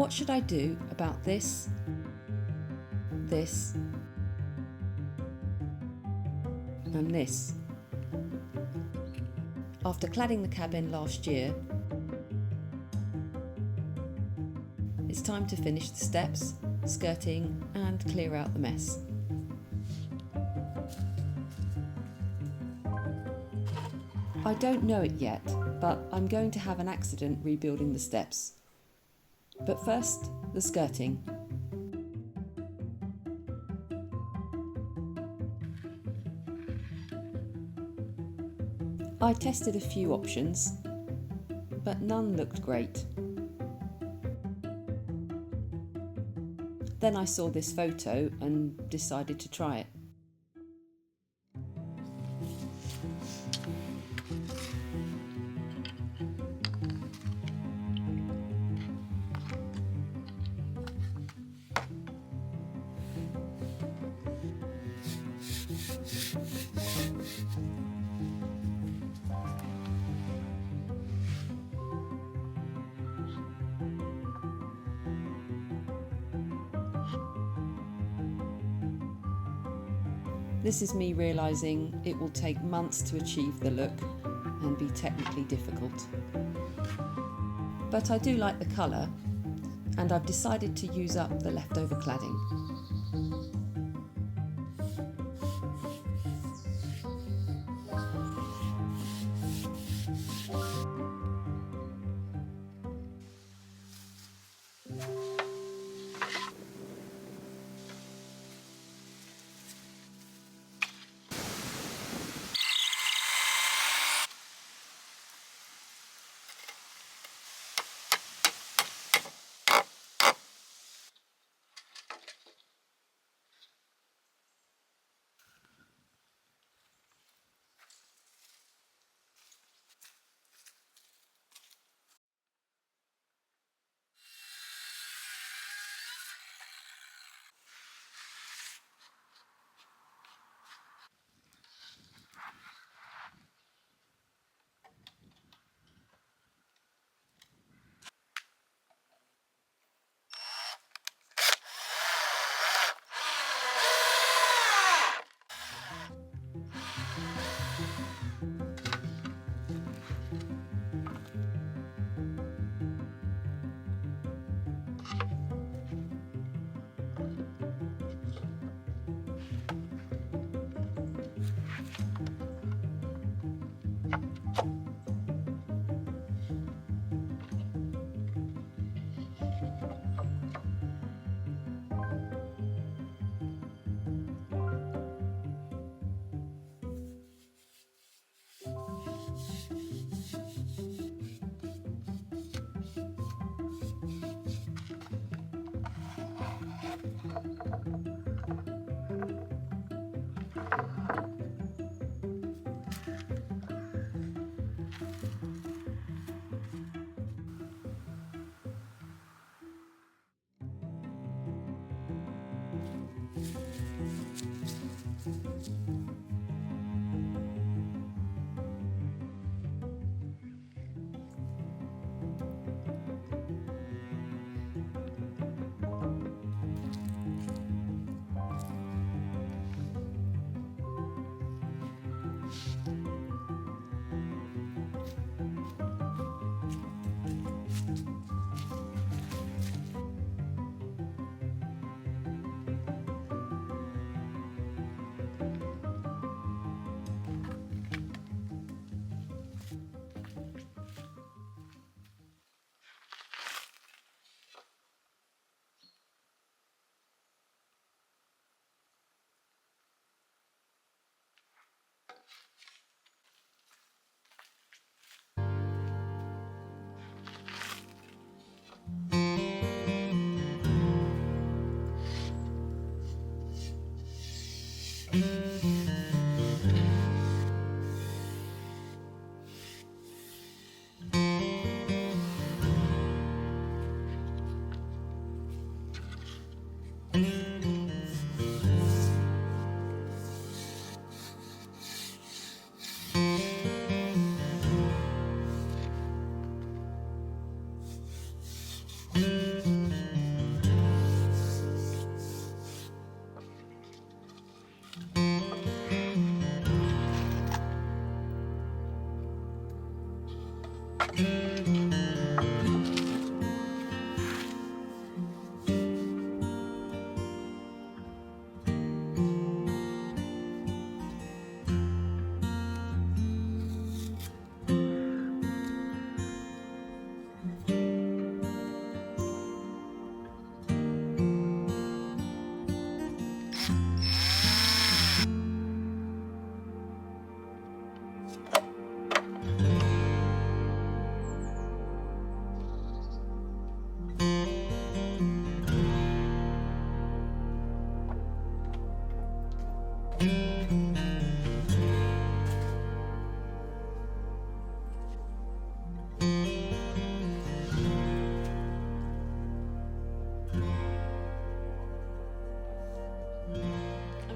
What should I do about this, this, and this? After cladding the cabin last year, it's time to finish the steps, skirting, and clear out the mess. I don't know it yet, but I'm going to have an accident rebuilding the steps. But first, the skirting. I tested a few options, but none looked great. Then I saw this photo and decided to try it. This is me realising it will take months to achieve the look and be technically difficult. But I do like the colour, and I've decided to use up the leftover cladding.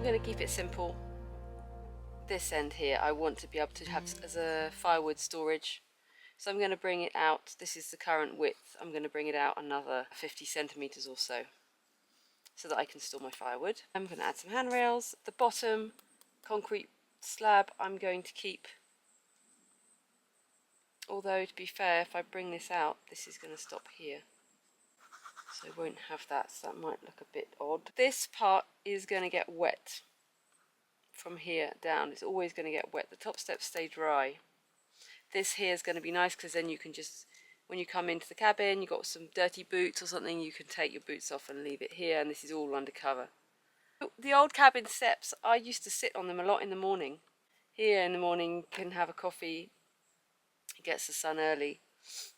going to keep it simple. This end here I want to be able to have as a firewood storage. So I'm going to bring it out. This is the current width. I'm going to bring it out another 50 centimeters or so that I can store my firewood. I'm going to add some handrails. The bottom concrete slab I'm going to keep. Although to be fair, if I bring this out, this is going to stop here. So I won't have that, so that might look a bit odd. This part is going to get wet from here down. It's always going to get wet. The top steps stay dry. This here is going to be nice because then you can just, when you come into the cabin, you've got some dirty boots or something, you can take your boots off and leave it here, and this is all undercover. The old cabin steps, I used to sit on them a lot in the morning. Here in the morning, you can have a coffee, it gets the sun early.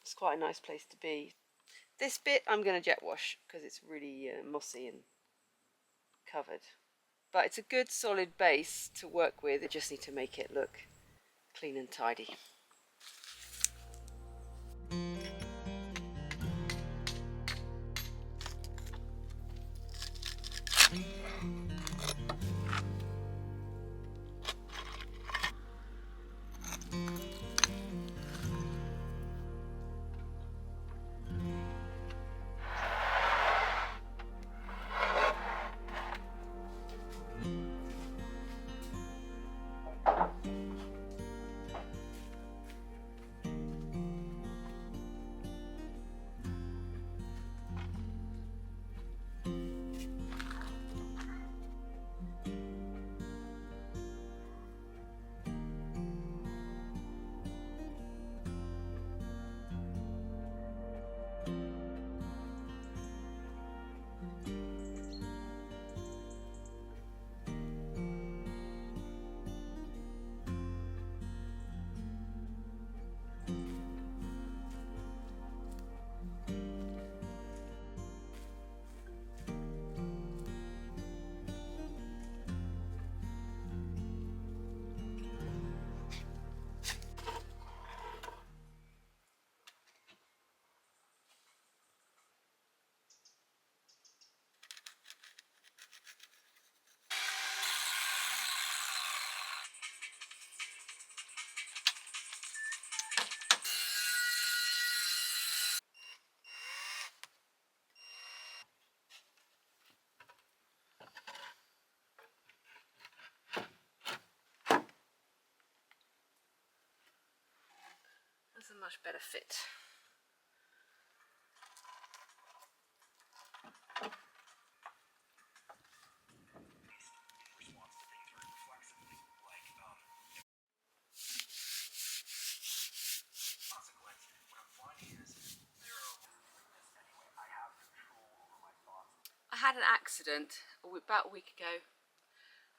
It's quite a nice place to be. This bit I'm going to jet wash because it's really mossy and covered. But it's a good solid base to work with. I just need to make it look clean and tidy. That's a much better fit. I had an accident about a week ago.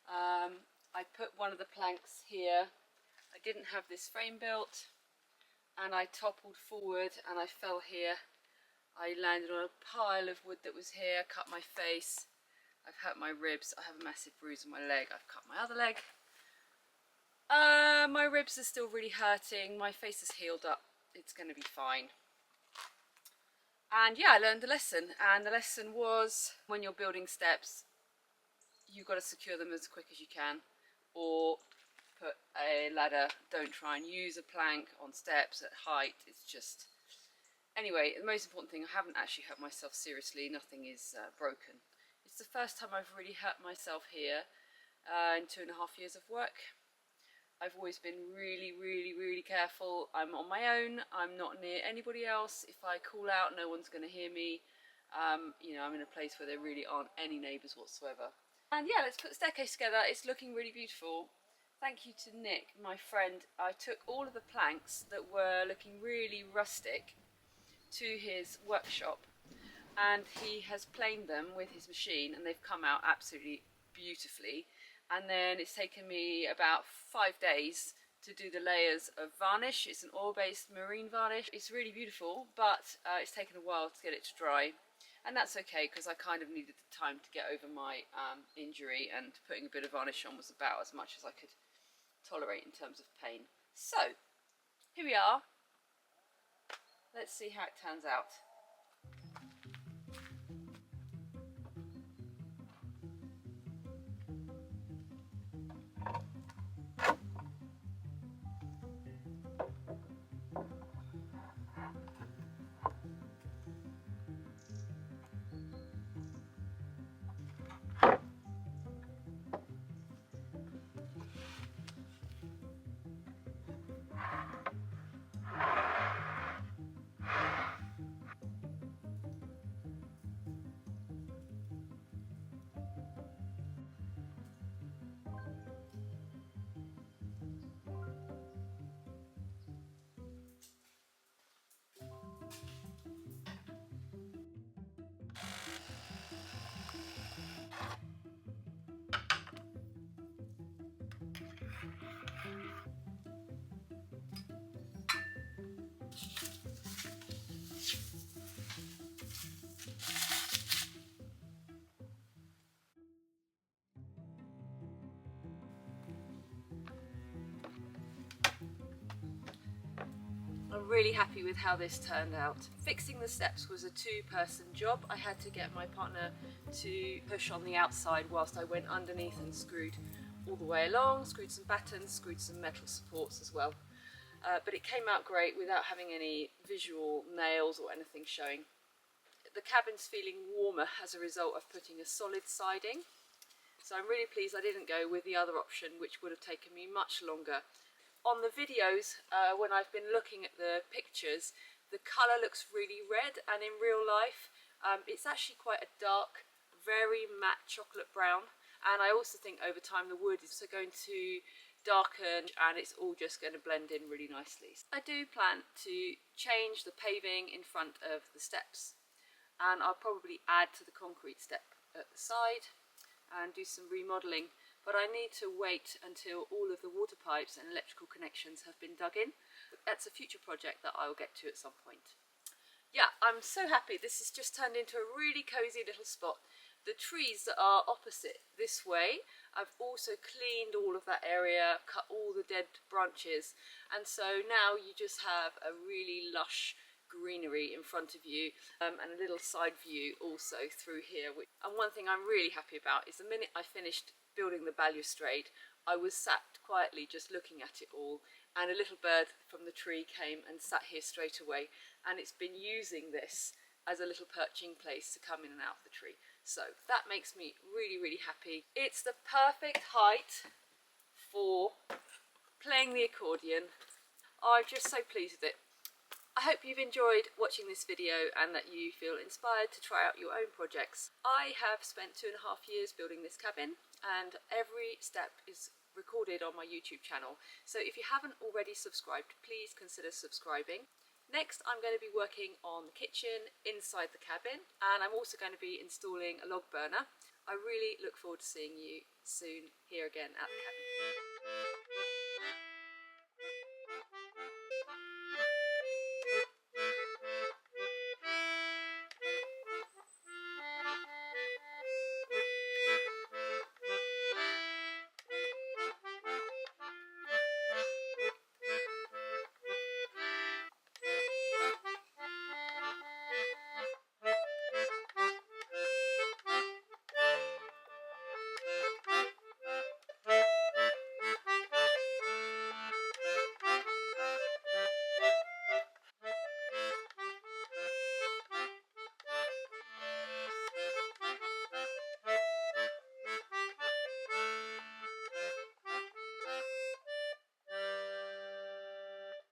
I put one of the planks here. I didn't have this frame built and I toppled forward and I fell here. I landed on a pile of wood that was here, cut my face. I've hurt my ribs. I have a massive bruise on my leg. I've cut my other leg. My ribs are still really hurting. My face is healed up. It's going to be fine. And yeah, I learned a lesson, and the lesson was when you're building steps, you've got to secure them as quick as you can, or put a ladder. Don't try and use a plank on steps at height. It's just, anyway, the most important thing, I haven't actually hurt myself seriously. Nothing is broken. It's the first time I've really hurt myself here in 2.5 years of work. I've always been really careful. I'm on my own. I'm not near anybody else. If I call out, no one's going to hear me. You know, I'm in a place where there really aren't any neighbours whatsoever. And yeah, let's put the staircase together. It's looking really beautiful. Thank you to Nick, my friend. I took all of the planks that were looking really rustic to his workshop, and he has planed them with his machine, and they've come out absolutely beautifully. And then it's taken me about 5 days to do the layers of varnish. It's an oil-based marine varnish. It's really beautiful, but it's taken a while to get it to dry. And that's okay, because I kind of needed the time to get over my injury, and putting a bit of varnish on was about as much as I could tolerate in terms of pain. So, here we are. Let's see how it turns out. I'm really happy with how this turned out. Fixing the steps was a two-person job. I had to get my partner to push on the outside whilst I went underneath and screwed all the way along, screwed some battens, screwed some metal supports as well. But it came out great without having any visual nails or anything showing. The cabin's feeling warmer as a result of putting a solid siding. So I'm really pleased I didn't go with the other option, which would have taken me much longer. On the videos, when I've been looking at the pictures, the colour looks really red, and in real life it's actually quite a dark, very matte chocolate brown, and I also think over time the wood is going to darken and it's all just going to blend in really nicely. I do plan to change the paving in front of the steps, and I'll probably add to the concrete step at the side and do some remodelling, but I need to wait until all of the water pipes and electrical connections have been dug in. That's a future project that I will get to at some point. Yeah, I'm so happy. This has just turned into a really cosy little spot. The trees that are opposite this way, I've also cleaned all of that area, cut all the dead branches, and so now you just have a really lush greenery in front of you, and a little side view also through here. And one thing I'm really happy about is the minute I finished building the balustrade, I was sat quietly just looking at it all, and a little bird from the tree came and sat here straight away, and it's been using this as a little perching place to come in and out of the tree. So that makes me really, really happy. It's the perfect height for playing the accordion. I'm just so pleased with it. I hope you've enjoyed watching this video and that you feel inspired to try out your own projects. I have spent 2.5 years building this cabin, and every step is recorded on my YouTube channel. So if you haven't already subscribed, please consider subscribing. Next, I'm going to be working on the kitchen inside the cabin, and I'm also going to be installing a log burner. I really look forward to seeing you soon here again at the cabin.